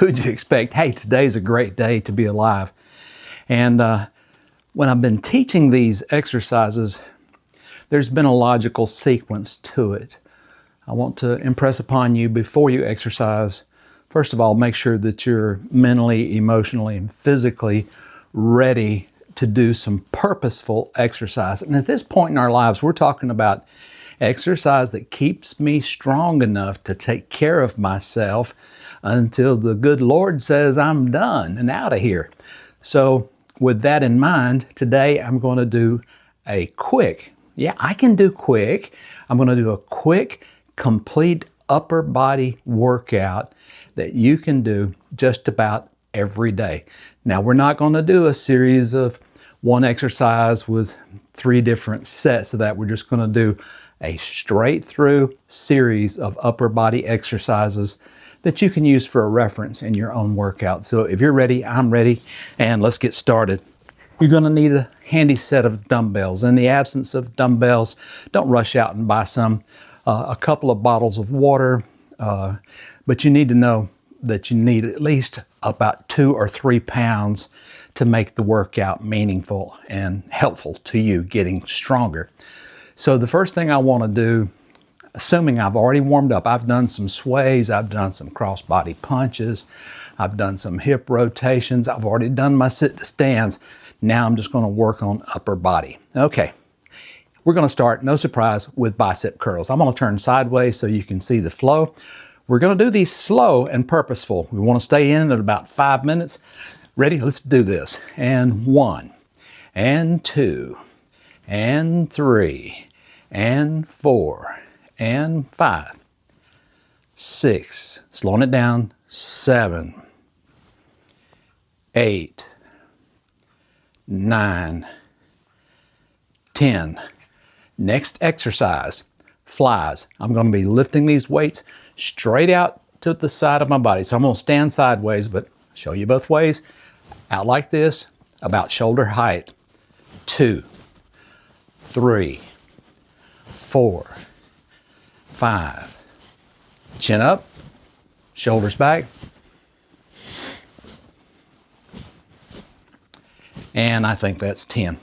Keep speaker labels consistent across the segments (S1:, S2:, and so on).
S1: who'd you expect? Hey, today's a great day to be alive. And when I've been teaching these exercises, there's been a logical sequence to it. I want to impress upon you before you exercise, first of all, make sure that you're mentally, emotionally, and physically ready to do some purposeful exercise. And at this point in our lives, we're talking about exercise that keeps me strong enough to take care of myself until the good Lord says I'm done and out of here. So with that in mind, today I'm going to do a quick, I can do quick. I'm going to do a quick, complete upper body workout that you can do just about every day. Now, we're not going to do a series of one exercise with 3 different sets of that. We're just going to do a straight through series of upper body exercises that you can use for a reference in your own workout. So if you're ready, I'm ready, and let's get started. You're going to need a handy set of dumbbells. In the absence of dumbbells, don't rush out and buy some. A couple of bottles of water, but you need to know that you need at least about 2 or 3 pounds to make the workout meaningful and helpful to you getting stronger. So the first thing I want to do, assuming I've already warmed up, I've done some sways, I've done some cross-body punches, I've done some hip rotations, I've already done my sit to stands. Now I'm just going to work on upper body. Okay, we're going to start, no surprise, with bicep curls. I'm going to turn sideways so you can see the flow. We're going to do these slow and purposeful. We want to stay in at about 5 minutes. Ready? Let's do this. And 1, and 2, and 3, and 4, and 5, 6, slowing it down, 7, 8, 9, 10. Next exercise, flies. I'm going to be lifting these weights straight out to the side of my body. So I'm going to stand sideways, but show you both ways. Out like this, about shoulder height. 2, 3, 4, 5. Chin up, shoulders back. And I think that's 10.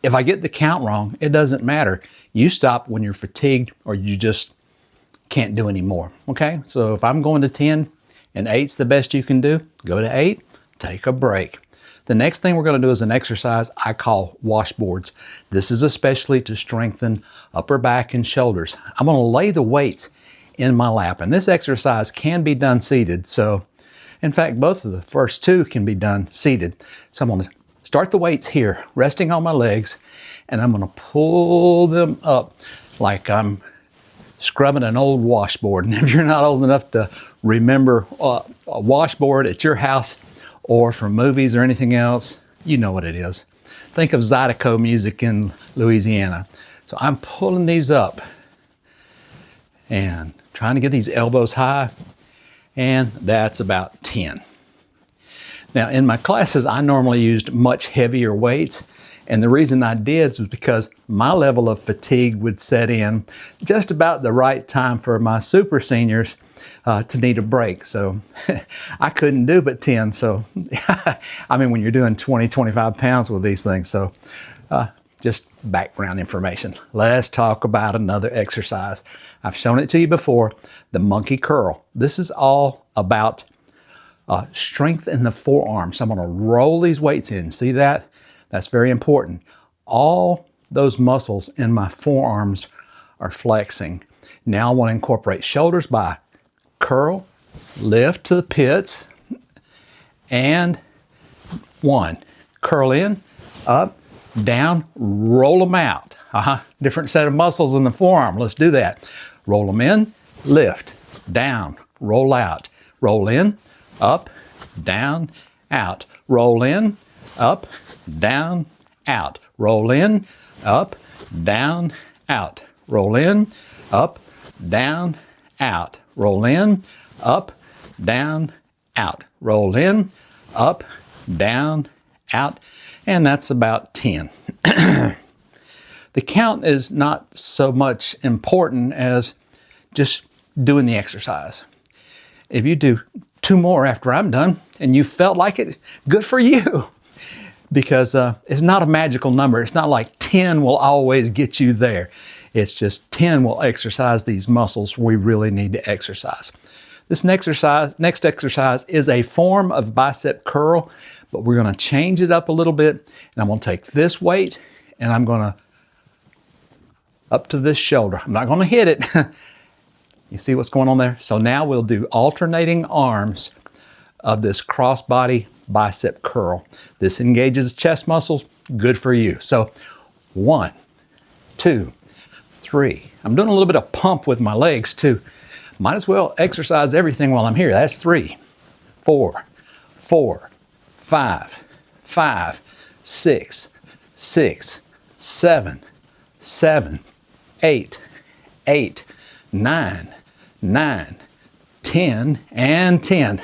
S1: If I get the count wrong, it doesn't matter. You stop when you're fatigued or you just can't do any more, okay? So if I'm going to 10 and 8's the best you can do, go to 8, take a break. The next thing we're going to do is an exercise I call washboards. This is especially to strengthen upper back and shoulders. I'm going to lay the weights in my lap, and this exercise can be done seated. So, in fact, both of the first 2 can be done seated. So I'm going to start the weights here, resting on my legs, and I'm going to pull them up like I'm scrubbing an old washboard. And if you're not old enough to remember a washboard at your house or from movies or anything else, you know what it is. Think of Zydeco music in Louisiana. So I'm pulling these up and trying to get these elbows high, and that's about 10. Now, in my classes, I normally used much heavier weights, and the reason I did was because my level of fatigue would set in just about the right time for my super seniors to need a break. So I couldn't do but 10. So, I mean, when you're doing 20, 25 pounds with these things. So just background information. Let's talk about another exercise. I've shown it to you before, the monkey curl. This is all about strength in the forearms. So I'm going to roll these weights in. See that? That's very important. All those muscles in my forearms are flexing. Now I want to incorporate shoulders by curl, lift to the pits, and 1. Curl in, up, down, roll them out. Different set of muscles in the forearm. Let's do that. Roll them in, lift, down, roll out. Roll in, up, down, out. Roll in, up, down, out. Roll in, up, down, out. Roll in, up, down, out. Roll in, up, down, out. Roll in, up, down, out. And that's about 10. The count is not so much important as just doing the exercise. If you do 2 more after I'm done and you felt like it, good for you. Because it's not a magical number. It's not like 10 will always get you there. It's just 10 will exercise these muscles we really need to exercise. This next exercise is a form of bicep curl, but we're going to change it up a little bit. And I'm going to take this weight and I'm going to up to this shoulder. I'm not going to hit it. You see what's going on there? So now we'll do alternating arms of this crossbody bicep curl. This engages chest muscles, good for you. So 1, 2, 3. I'm doing a little bit of pump with my legs too. Might as well exercise everything while I'm here. That's 3, 4, 4, 5, 5, 6, 6, 7, 7, 8, 8, 9, 9, 10, and 10.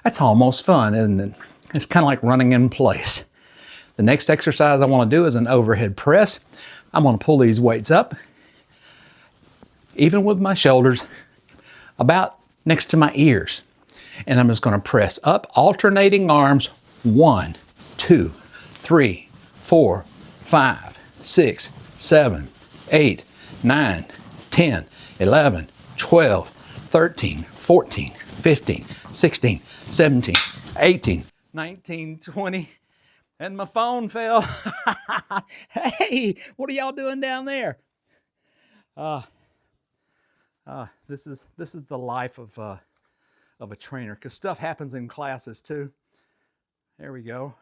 S1: That's almost fun, isn't it? It's kind of like running in place. The next exercise I want to do is an overhead press. I'm going to pull these weights up, even with my shoulders, about next to my ears. And I'm just going to press up, alternating arms. 1, 2, 3, 4, 5, 6, 7, 8, 9, 10, 11, 12, 13, 14, 15, 16, 17, 18, 19, 20, and my phone fell. Hey, what are y'all doing down there? This is the life of a trainer, because stuff happens in classes too. There we go.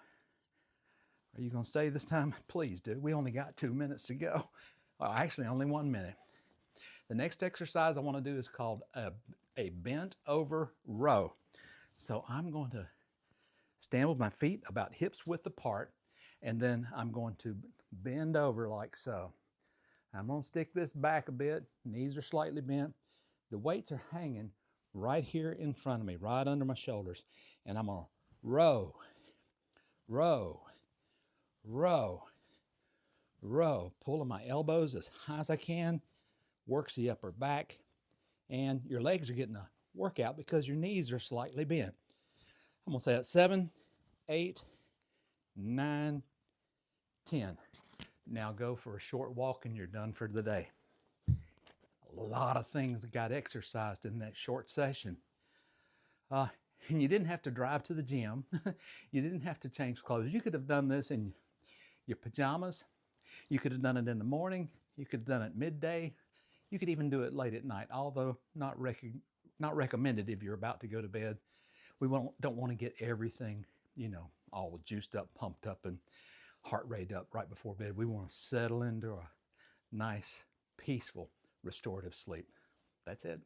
S1: Are you gonna stay this time? Please do. We only got 2 minutes to go. Well, actually only 1 minute. The next exercise I want to do is called a bent over row. So I'm going to stand with my feet about hips width apart, and then I'm going to bend over like so. I'm going to stick this back a bit. Knees are slightly bent. The weights are hanging right here in front of me, right under my shoulders. And I'm going to row, row, row, row. Pulling my elbows as high as I can. Works the upper back. And your legs are getting a workout because your knees are slightly bent. I'm going to say that 7, 8, 9, 10. Now go for a short walk and you're done for the day. A lot of things got exercised in that short session. And you didn't have to drive to the gym. You didn't have to change clothes. You could have done this in your pajamas. You could have done it in the morning. You could have done it midday. You could even do it late at night, although not recommended if you're about to go to bed. We don't want to get everything, all juiced up, pumped up, and heart rate up right before bed. We want to settle into a nice, peaceful, restorative sleep. That's it.